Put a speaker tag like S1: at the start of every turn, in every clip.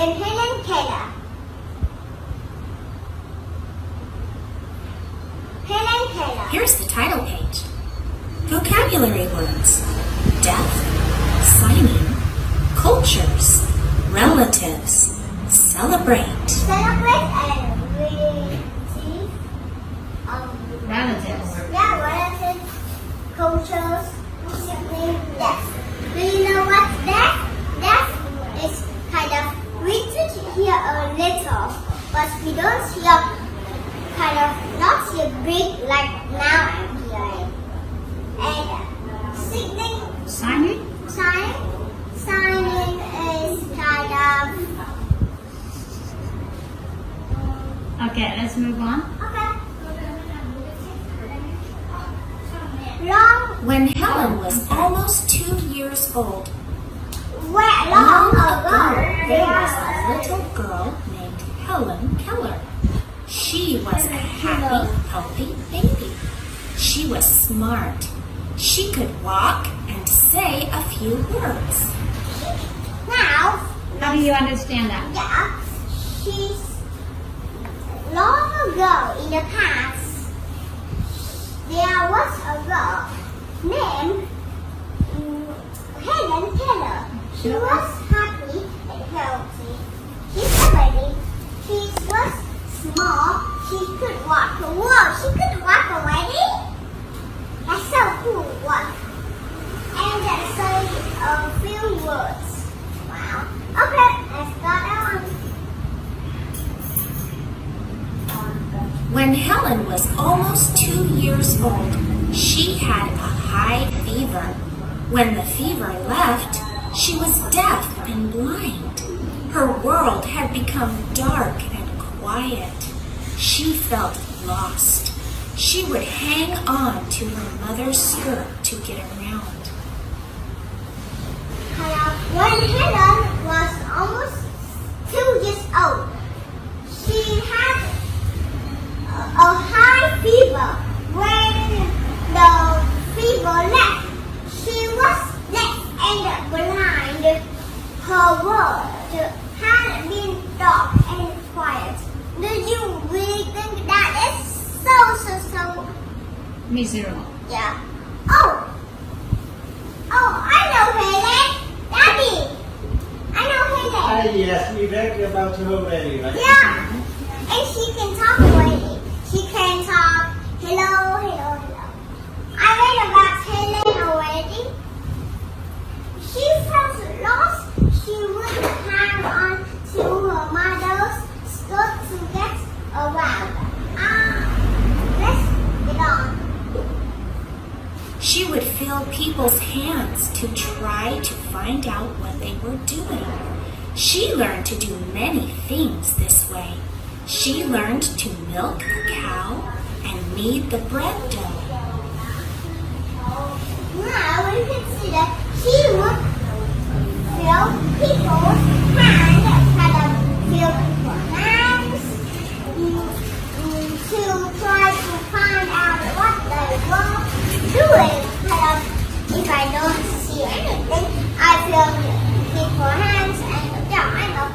S1: when Hellen Keller. Hellen Keller.
S2: Here's the title page. Vocabulary words. Death, signing, cultures, relatives, celebrate.
S1: Celebrate and receive.
S3: Relatives.
S1: Yeah, relatives, cultures, sibling, death. Do you know what death? Death is kind of, we did hear a little, but we don't hear kind of, not hear big like now I'm hearing. And signing is kind of,
S3: Okay, let's move on.
S1: okay. Long,
S2: When Helen was almost 2 years old,
S1: long
S2: long
S1: ago,
S2: ago, there was a little girl named Hellen Keller. She was a happy, healthy baby. She was smart. She could walk and say a few words.
S1: now,
S3: How do you understand that?
S1: yeah, she's long ago in the past, there was a girl named Hellen Keller. She was happy and healthy. She's a baby. She was small. She could walk. Whoa, she could walk already? That's so cool. What? And say a few words. Wow. Okay, let's go on.
S2: When Helen was almost 2 years old, she had a high fever. When the fever left, she was deaf and blind. Her world had become dark and quiet. She felt lost. She would hang on to her mother's skirt to get around.
S1: When Helen was almost 2 years old, she had a high fever. When the fever left, she was deaf and blind. Her world had been dark and quiet. Do you really think that is so
S3: Miserable.
S1: yeah. Oh, I know Helen. Daddy, I know Helen.
S4: Yes, we read about her already, right?
S1: Yeah, and she can talk already. She can talk. Hello, hello, hello. I read about Helen already. She felt lost. She would hang on to her mother's skirt to get around. Let's get on.
S2: She would feel people's hands to try to find out what they were doing. She learned to do many things this way. She learned to milk a cow and knead the bread dough.
S1: Now we can see that she would feel people's hands, kind of feel people's hands, to try to find out what they were doing. Kind of, if I don't see anything, I feel people's hands, and yeah, I know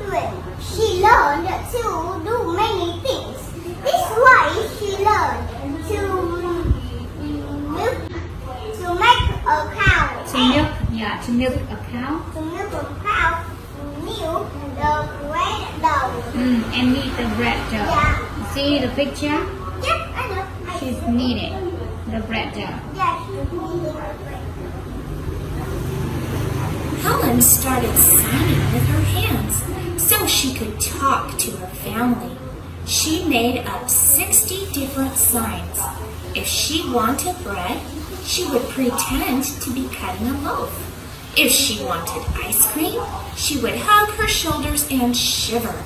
S1: doing. She learned to do many things. This way, she learned to make a cow.
S3: To milk, to milk a cow.
S1: To milk a cow, milk the bread dough.
S3: And knead the bread dough.
S1: Yeah.
S3: See the picture?
S1: Yeah, I know.
S3: She's kneading the bread dough.
S1: Yeah, she's kneading the bread.
S2: Helen started signing with her hands so she could talk to her family. She made up 60 different signs. If she wanted bread, she would pretend to be cutting a loaf. If she wanted ice cream, she would hug her shoulders and shiver.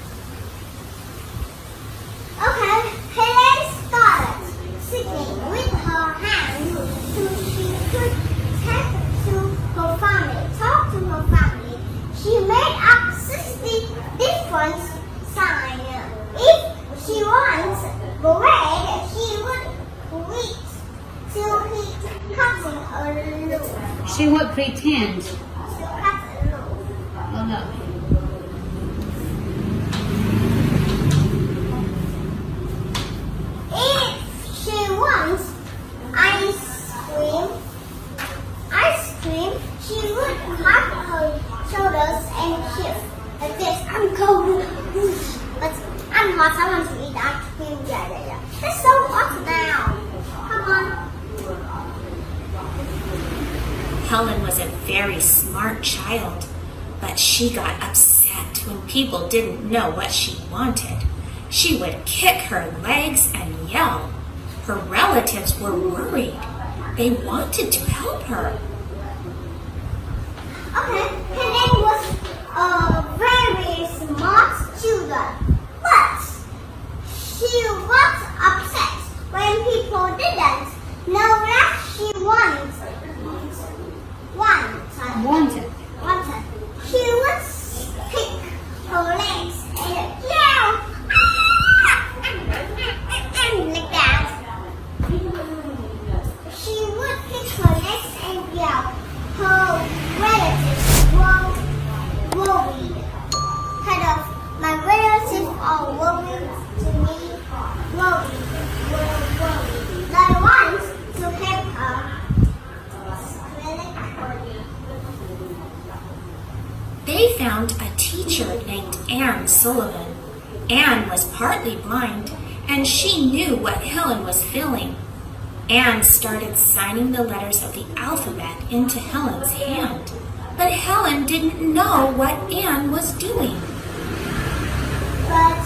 S1: Okay, Helen started singing with her hands so she could talk to her family. She made up 60 different signs. If she wants bread, she would wait till he cutting a loaf.
S3: She would pretend.
S1: She'll cut a loaf.
S3: Oh, no.
S1: and shift like this. I'm cold, but I'm hot. I want to eat ice cream. Yeah. It's so hot now. Come on.
S2: Helen was a very smart child, but she got upset when people didn't know what she wanted. She would kick her legs and yell. Her relatives were worried. They wanted to help her.
S1: Okay, Helen was a very smart student, but she was upset when people didn't know that she wanted. She would kick her legs and yell like that. She would kick her legs and yell. Her relatives were worried. Kind of, my relatives are worried to me. Worried. They want to help her.
S2: They found a teacher named Anne Sullivan. Anne was partly blind, and she knew what Helen was feeling. Anne started signing the letters of the alphabet into Helen's hand, but Helen didn't know what Anne was doing.
S1: But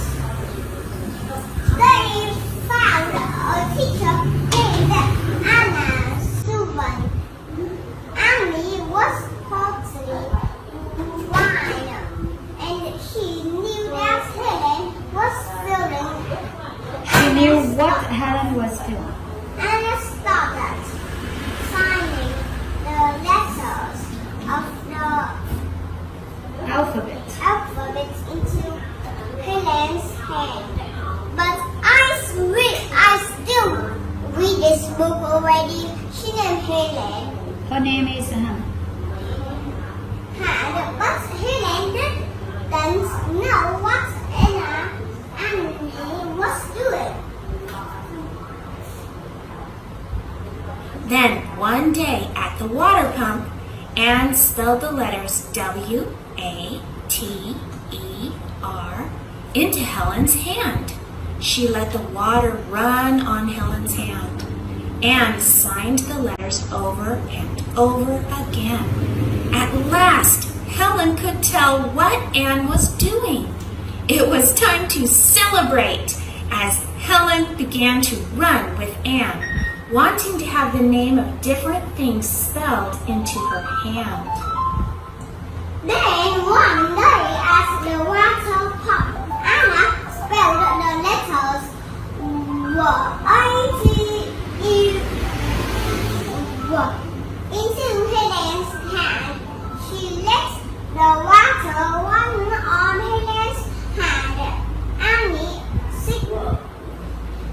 S1: they found a teacher named Anna Sullivan. Annie was partly blind, and she knew that Helen was feeling.
S3: She knew what Helen was doing.
S1: Anna started signing the letters of the
S3: Alphabet.
S1: alphabet into Helen's hand. But I still read this book already. She named Helen.
S3: Her name is
S1: But Helen didn't know what Annie was doing.
S2: Then one day at the water pump, Anne spelled the letters W-A-T-E-R into Helen's hand. She let the water run on Helen's hand. Anne signed the letters over and over again. At last, Helen could tell what Anne was doing. It was time to celebrate as Helen began to run with Anne, wanting to have the name of different things spelled into her hand.
S1: Then one day at the water pump, Anna spelled the letters into Helen's hand. She let the water run on Helen's hand. Annie signaled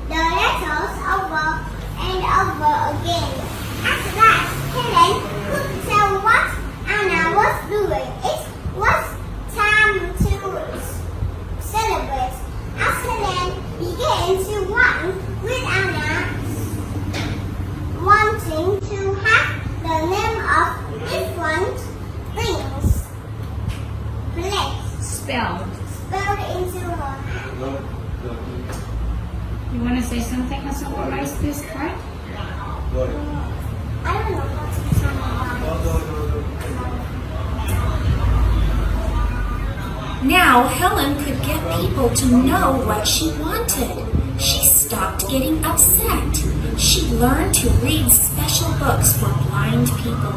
S1: the letters over and over again. At last, Helen could tell what Anna was doing. It was time to celebrate. As Helen began to run with Anna, wanting to have the name of different things
S3: spelled.
S1: spelled into her hand.
S3: You want to say something or summarize this part?
S1: I don't know what to summarize.
S2: Now Helen could get people to know what she wanted. She stopped getting upset. She learned to read special books for blind people.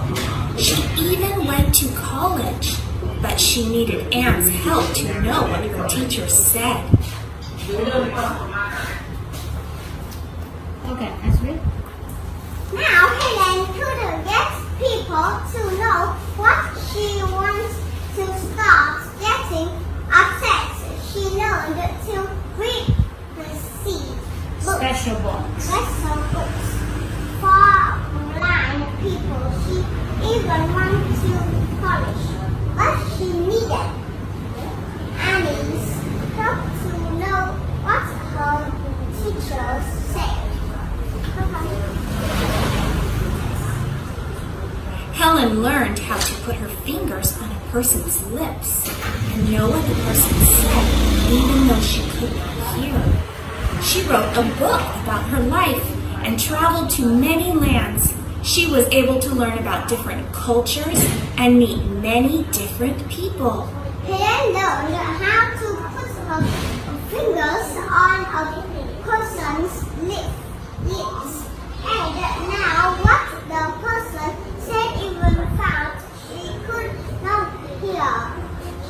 S2: She even went to college, but she needed Anne's help to know what her teacher said.
S3: Okay, let's read.
S1: Now Helen could get people to know what she wants to start getting upset. She learned to read
S3: Special books.
S1: special books for blind people. She even went to college, but she needed Annie's help to know what her teacher said.
S2: Helen learned how to put her fingers on a person's lips and know what the person said, even though she could not hear. She wrote a book about her life and traveled to many lands. She was able to learn about different cultures and meet many different people.
S1: Helen learned how to put her fingers on a person's lips. And now what the person said even found she could not hear.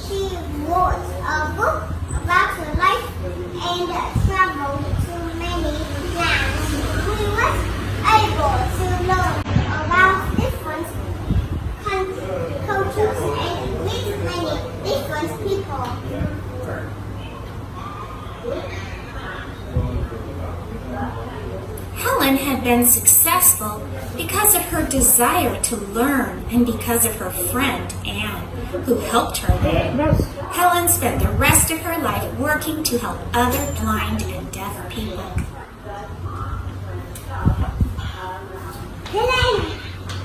S1: She wrote a book about her life and traveled to many lands. She was able to learn about different cultures and meet many different people.
S2: Helen had been successful because of her desire to learn and because of her friend Anne, who helped her learn. Helen spent the rest of her life working to help other blind and deaf people.
S1: Helen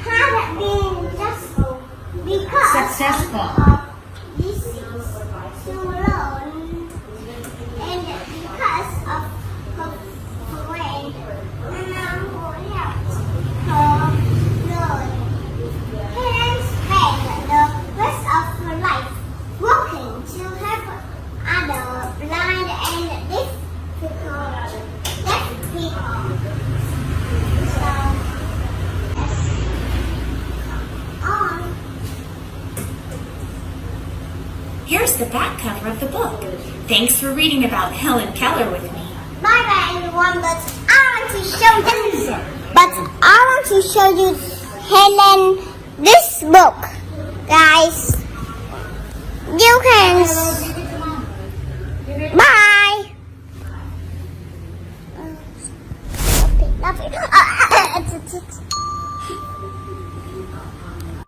S1: had been just because
S3: Successful.
S1: of disease to learn and because of her friend who helped her learn. Helen spent the rest of her life working to help other blind and deaf people. So, on.
S2: Here's the back cover of the book. Thanks for reading about Helen Keller with me.
S1: Bye bye everyone, but I want to show you Helen this book. Guys, you can bye.